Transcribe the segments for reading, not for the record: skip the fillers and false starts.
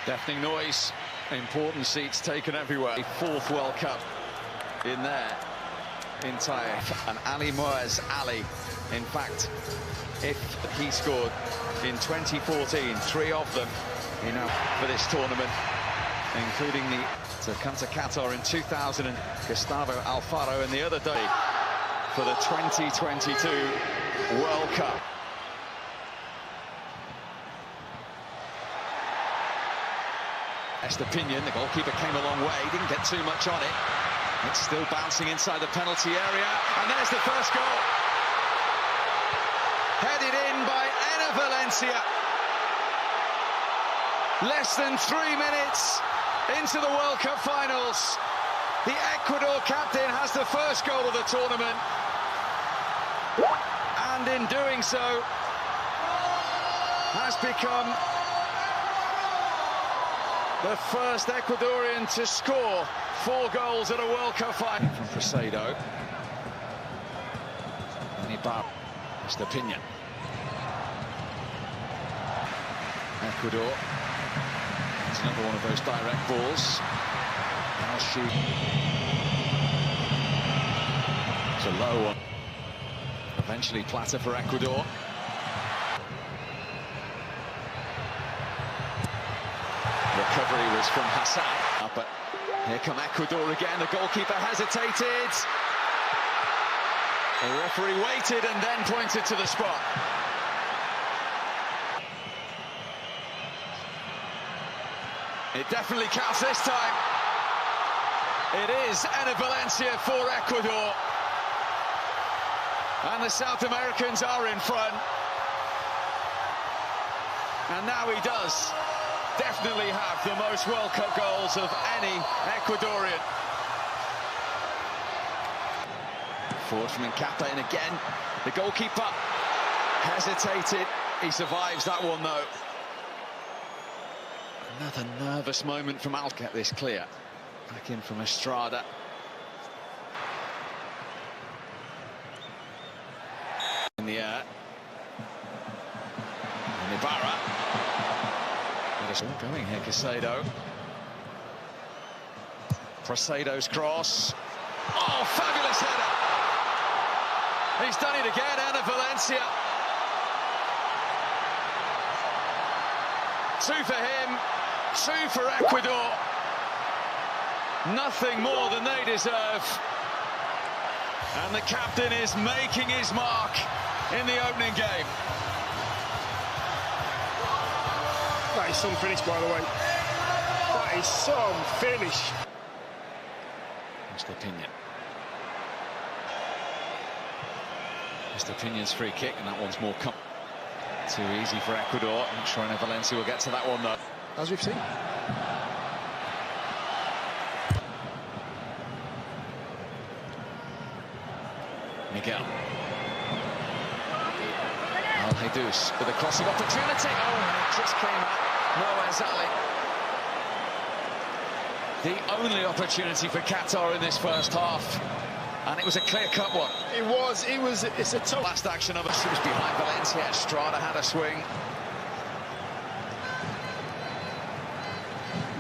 Deafening noise, important seats taken everywhere. Fourth World Cup in there, in Taif. And Ali Moaz Ali, in fact, if he scored in 2014, 3 of them, for this tournament, including to come to Qatar in 2000, and Gustavo Alfaro in the other day for the 2022 World Cup. Estepinian, the goalkeeper, came a long way, didn't get too much on it. It's still bouncing inside the penalty area, and there's the first goal. Headed in by Enner Valencia. Less than 3 minutes into the World Cup finals. The Ecuador captain has the first goal of the tournament. And in doing so, has become the first Ecuadorian to score 4 goals at a World Cup final. From Prasado. Estepinian. Ecuador. It's another one of those direct balls. Now shoot. It's a low one. Eventually Plata for Ecuador. Recovery was from Hassan. But here come Ecuador again. The goalkeeper hesitated. The referee waited and then pointed to the spot. It definitely counts this time. It is Enner Valencia for Ecuador. And the South Americans are in front. And now he does definitely have the most World Cup goals of any Ecuadorian. Forward from Nkapa, and again, the goalkeeper hesitated. He survives that one, though. Another nervous moment from Al. Get this clear. Back in from Estrada. In the air. And Ibarra. Going here, Casado. Prasado's cross. Oh, fabulous header! He's done it again, Enner Valencia. 2 for him, 2 for Ecuador. Nothing more than they deserve. And the captain is making his mark in the opening game. That is some finish, by the way. That is some finish. Estepinian. Estepinian's free kick, and that one's more too easy for Ecuador. I'm not sure Enner Valencia will get to that one, though. As we've seen. Miguel. Al Jesus with a crossing opportunity. Oh, and it just came out. Moaz Ali. The only opportunity for Qatar in this first half. And it was a clear-cut one. It's a tough... Last action of us, it was behind Valencia. Estrada had a swing.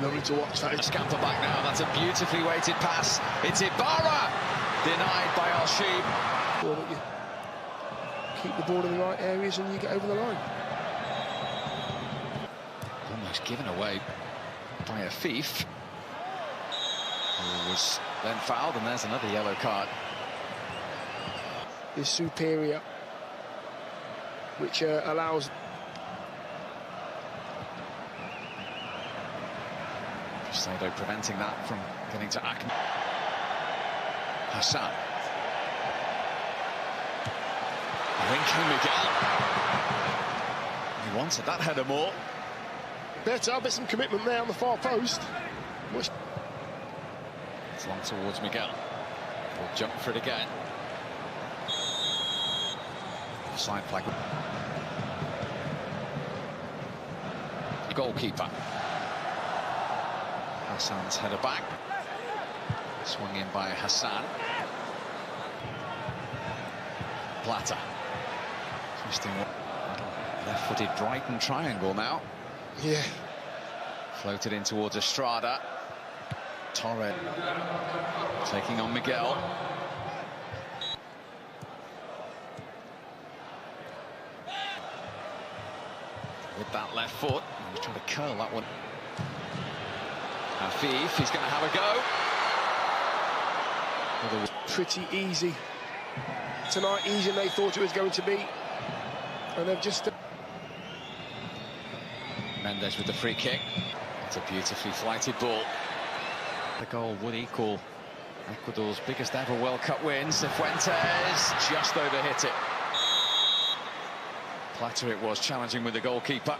Lovely to watch that. A scamper back now. That's a beautifully weighted pass. It's Ibarra. Denied by Al-Sheeb. You keep the ball in the right areas and you get over the line. Almost given away by a thief. Who was then fouled, and there's another yellow card. Is superior, which allows... Sado preventing that from getting to Akman. Hassan. And then came Miguel. He wanted that header more. Better, but some commitment there on the far post. It's long towards Miguel. He'll jump for it again. Side flag. Goalkeeper. Hassan's header back. Swung in by Hassan. Plata. Twisting left-footed Brighton triangle now. Yeah. Floated in towards Estrada. Torres taking on Miguel. With that left foot, he's trying to curl that one. Afif, he's going to have a go. Pretty easy tonight, easier than they thought it was going to be, and they've just... Mendes with the free kick. It's a beautifully flighted ball. The goal would equal Ecuador's biggest ever World Cup win. Cifuentes just overhit it. Platter it was, challenging with the goalkeeper.